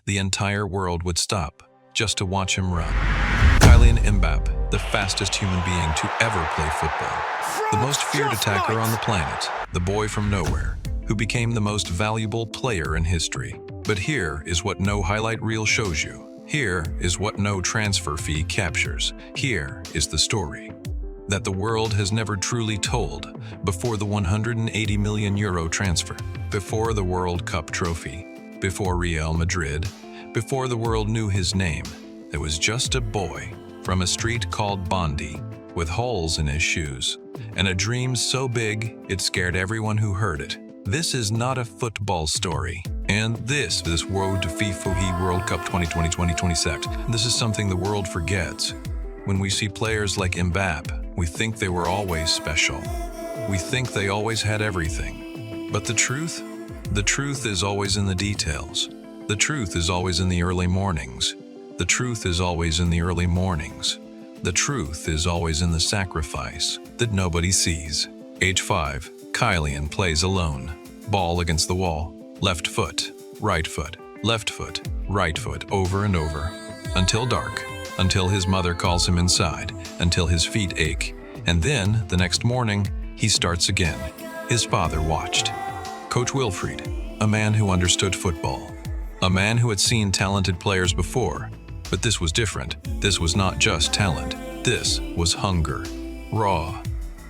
the entire world would stop just to watch him run. Kylian Mbappe, the fastest human being to ever play football. The most feared attacker on the planet, the boy from nowhere, who became the most valuable player in history. But here is what no highlight reel shows you. Here is what no transfer fee captures. Here is the story that the world has never truly told before the 180 million euro transfer, before the World Cup trophy, before Real Madrid, before the world knew his name. There was just a boy from a street called Bondy with holes in his shoes and a dream so big it scared everyone who heard it. This is not a football story. And this Road to FIFA World Cup 2020-2026. This is something the world forgets. When we see players like Mbappe, we think they were always special. We think they always had everything. But the truth is always in the details. The truth is always in the early mornings. The truth is always in the early mornings. The truth is always in the sacrifice that nobody sees. Age 5, Kylian plays alone. Ball against the wall. Left foot, right foot, left foot, right foot, over and over. Until dark. Until his mother calls him inside. Until his feet ache. And then, the next morning, he starts again. His father watched. Coach Wilfried, a man who understood football. A man who had seen talented players before. But this was different. This was not just talent. This was hunger. Raw.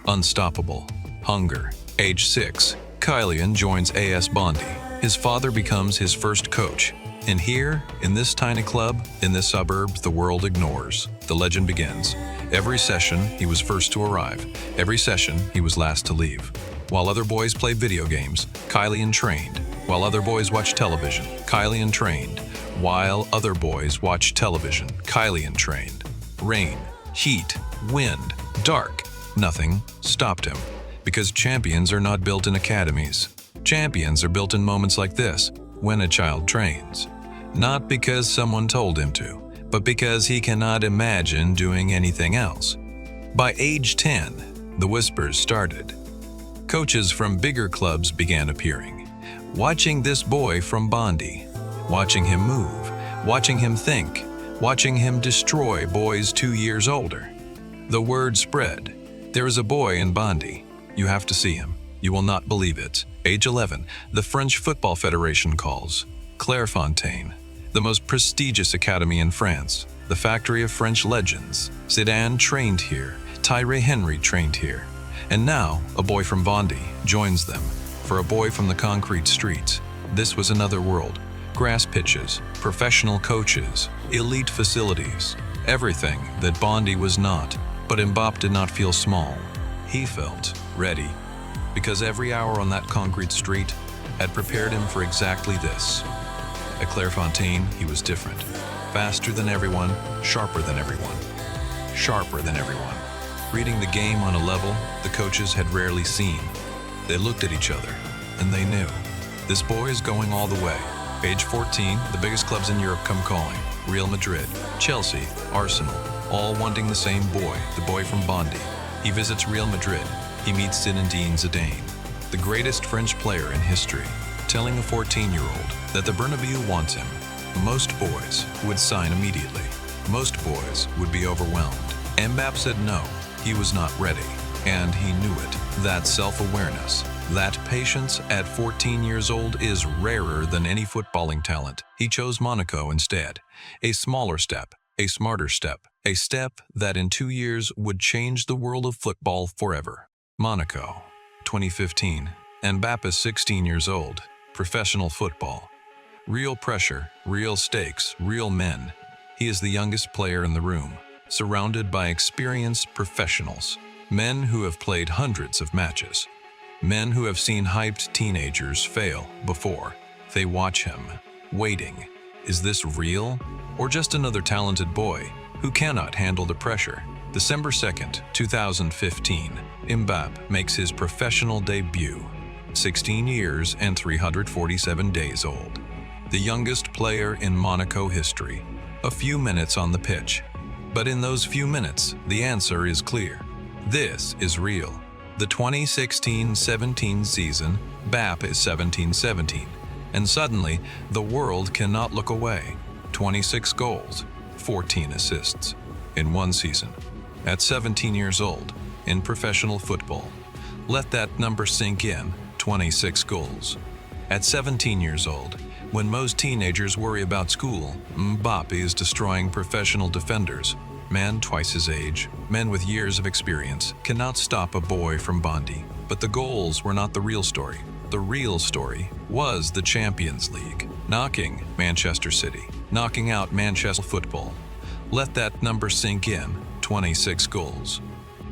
Unstoppable. Hunger. Age 6, Kylian joins AS Bondy. His father becomes his first coach. And here, in this tiny club, in this suburb, the world ignores. The legend begins. Every session, he was first to arrive. Every session, he was last to leave. While other boys played video games, Kylian trained. While other boys watched television, Kylian trained. While other boys watched television, Kylian trained. Rain, heat, wind, dark, nothing stopped him. Because champions are not built in academies. Champions are built in moments like this, when a child trains. Not because someone told him to, but because he cannot imagine doing anything else. By age 10, the whispers started. Coaches from bigger clubs began appearing, watching this boy from Bondy, watching him move, watching him think, watching him destroy boys 2 years older. The word spread. There is a boy in Bondy. You have to see him. You will not believe it. Age 11, the French Football Federation calls. Clairefontaine, the most prestigious academy in France, the factory of French legends. Zidane trained here. Thierry Henry trained here. And now, a boy from Bondy joins them. For a boy from the concrete streets, this was another world. Grass pitches, professional coaches, elite facilities, everything that Bondy was not. But Mbappe did not feel small. He felt ready. Because every hour on that concrete street had prepared him for exactly this. At Clairefontaine, he was different. Faster than everyone, sharper than everyone. Sharper than everyone. Reading the game on a level the coaches had rarely seen. They looked at each other, and they knew. This boy is going all the way. Age 14, the biggest clubs in Europe come calling. Real Madrid, Chelsea, Arsenal, all wanting the same boy, the boy from Bondy. He visits Real Madrid. He meets Zinedine Zidane, the greatest French player in history, telling a 14-year-old that the Bernabeu wants him. Most boys would sign immediately. Most boys would be overwhelmed. Mbappe said no, he was not ready, and he knew it. That self-awareness, that patience at 14 years old is rarer than any footballing talent. He chose Monaco instead. A smaller step, a smarter step, a step that in 2 years would change the world of football forever. Monaco, 2015. Mbappe is 16 years old. Professional football. Real pressure, real stakes, real men. He is the youngest player in the room, surrounded by experienced professionals. Men who have played hundreds of matches. Men who have seen hyped teenagers fail before. They watch him, waiting. Is this real? Or just another talented boy who cannot handle the pressure? December 2nd, 2015, Mbappe makes his professional debut. 16 years and 347 days old. The youngest player in Monaco history. A few minutes on the pitch. But in those few minutes, the answer is clear. This is real. The 2016-17 season, Mbappe is 17-17. And suddenly, the world cannot look away. 26 goals, 14 assists in one season. At 17 years old, in professional football. Let that number sink in, 26 goals. At 17 years old, when most teenagers worry about school, Mbappe is destroying professional defenders. Man twice his age, men with years of experience, cannot stop a boy from Bondy. But the goals were not the real story. The real story was the Champions League, knocking Manchester City, knocking out Manchester football. Let that number sink in, 26 goals.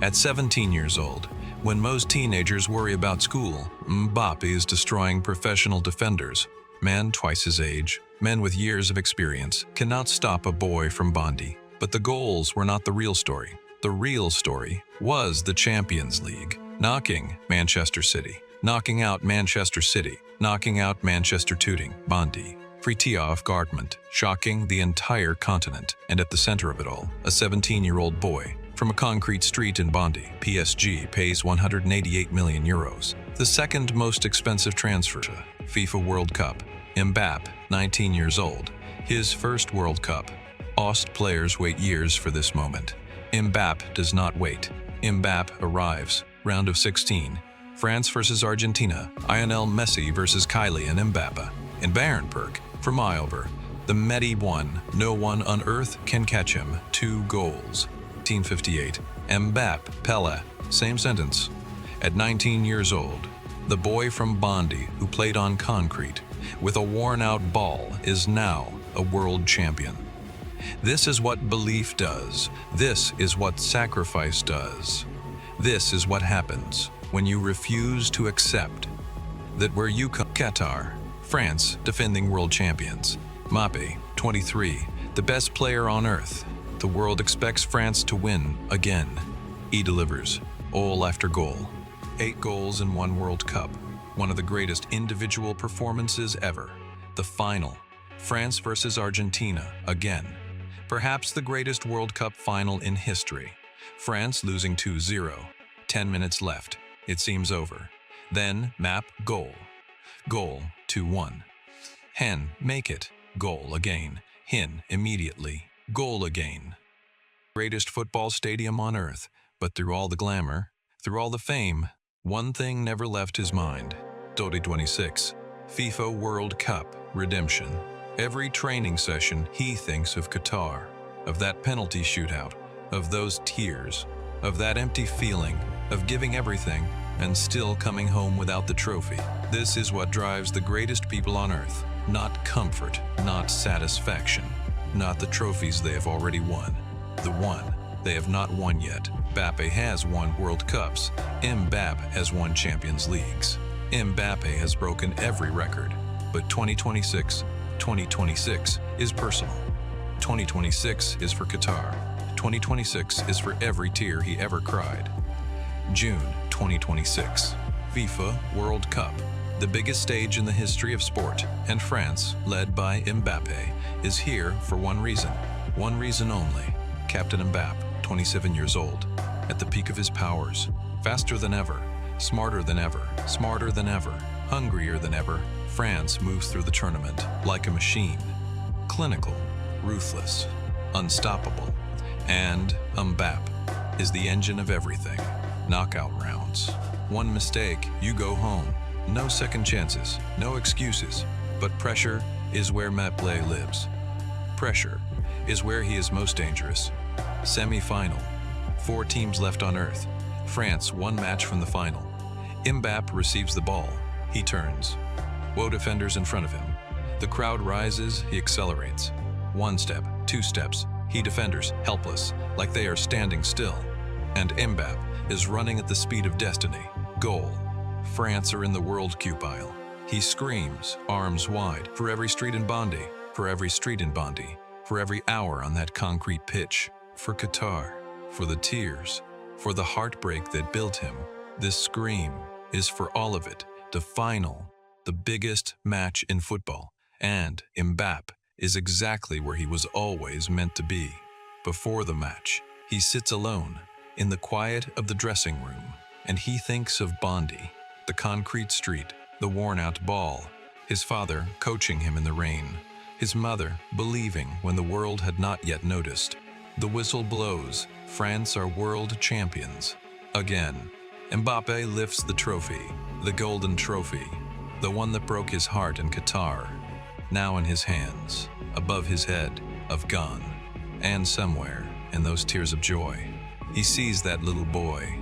At 17 years old, when most teenagers worry about school, Mbappe is destroying professional defenders. Man twice his age, men with years of experience, cannot stop a boy from Bondy. But the goals were not the real story. The real story was the Champions League, knocking Manchester City, knocking out Manchester City, knocking out Manchester Tooting, Bondy. Free-off guardment, shocking the entire continent, and at the center of it all, a 17-year-old boy. From a concrete street in Bondy, PSG pays 188 million euros. The second most expensive transfer to FIFA World Cup. Mbappe, 19 years old. His first World Cup. Ost players wait years for this moment. Mbappe does not wait. Mbappe arrives. Round of 16. France versus Argentina. Lionel Messi versus Kylian Mbappe. In Bernburg, from Iover. The Medi won. No one on earth can catch him. 2 goals. 1958. Mbappe, Pele, same sentence. At 19 years old, the boy from Bondy who played on concrete with a worn-out ball is now a world champion. This is what belief does. This is what sacrifice does. This is what happens when you refuse to accept that where you come. Qatar, France, defending world champions. Mbappe, 23, the best player on earth. The world expects France to win again. He delivers, goal after goal. 8 goals in 1 World Cup. One of the greatest individual performances ever. The final, France versus Argentina again. Perhaps the greatest World Cup final in history. France losing 2-0. 10 minutes left. It seems over. Then, map, goal. Goal, 2-1. Hen, make it. Goal again. Hin, immediately. Goal again. Greatest football stadium on earth, but through all the glamour, through all the fame, one thing never left his mind. 2026, FIFA World Cup, redemption. Every training session he thinks of Qatar, of that penalty shootout, of those tears, of that empty feeling, of giving everything and still coming home without the trophy. This is what drives the greatest people on earth. Not comfort, not satisfaction. Not the trophies they have already won. The one they have not won yet. Mbappe has won World Cups. Mbappe has won Champions Leagues. Mbappe has broken every record. But 2026 is personal. 2026 is for Qatar. 2026 is for every tear he ever cried. June 2026. FIFA World Cup. The biggest stage in the history of sport, and France, led by Mbappe, is here for one reason only. Captain Mbappe, 27 years old, at the peak of his powers, faster than ever, smarter than ever, hungrier than ever. France moves through the tournament like a machine, clinical, ruthless, unstoppable, and Mbappe is the engine of everything. Knockout rounds. One mistake, you go home. No second chances, no excuses, but pressure is where Mbappe lives. Pressure is where he is most dangerous. Semi-final. 4 teams left on earth. France 1 match from the final. Mbappe receives the ball. He turns. Woe defenders in front of him. The crowd rises, he accelerates. 1 step, 2 steps. He defenders, helpless, like they are standing still. And Mbappe is running at the speed of destiny. Goal. France are in the World Cup aisle. He screams, arms wide, for every street in Bondy, for every street in Bondy, for every hour on that concrete pitch, for Qatar, for the tears, for the heartbreak that built him. This scream is for all of it, the final, the biggest match in football, and Mbappe is exactly where he was always meant to be. Before the match, he sits alone, in the quiet of the dressing room, and he thinks of Bondy. The concrete street, the worn-out ball, His father coaching him in the rain. His mother believing when the world had not yet noticed. The whistle blows. France are world champions. Again, Mbappe lifts the trophy, the golden trophy, the one that broke his heart in Qatar, now in his hands, above his head, of gone. And somewhere, in those tears of joy, he sees that little boy.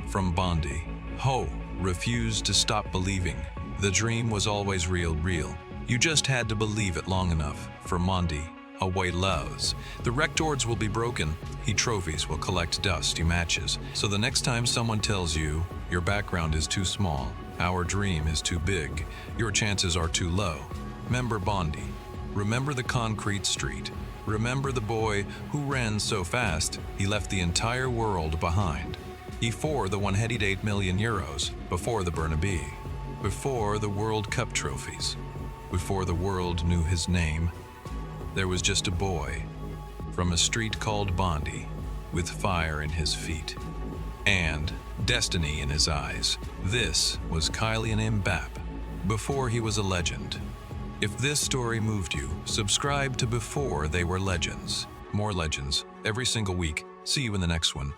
From Bondy, Ho refused to stop believing. The dream was always real. You just had to believe it long enough. For Bondy, away loves. The records will be broken. He trophies will collect dust, he matches. So the next time someone tells you your background is too small, our dream is too big, your chances are too low, remember Bondy. Remember the concrete street. Remember the boy who ran so fast he left the entire world behind. Before the 188 million euros, before the Bernabeu, before the World Cup trophies, before the world knew his name, there was just a boy from a street called Bondy with fire in his feet and destiny in his eyes. This was Kylian Mbappe before he was a legend. If this story moved you, subscribe to Before They Were Legends. More legends every single week. See you in the next one.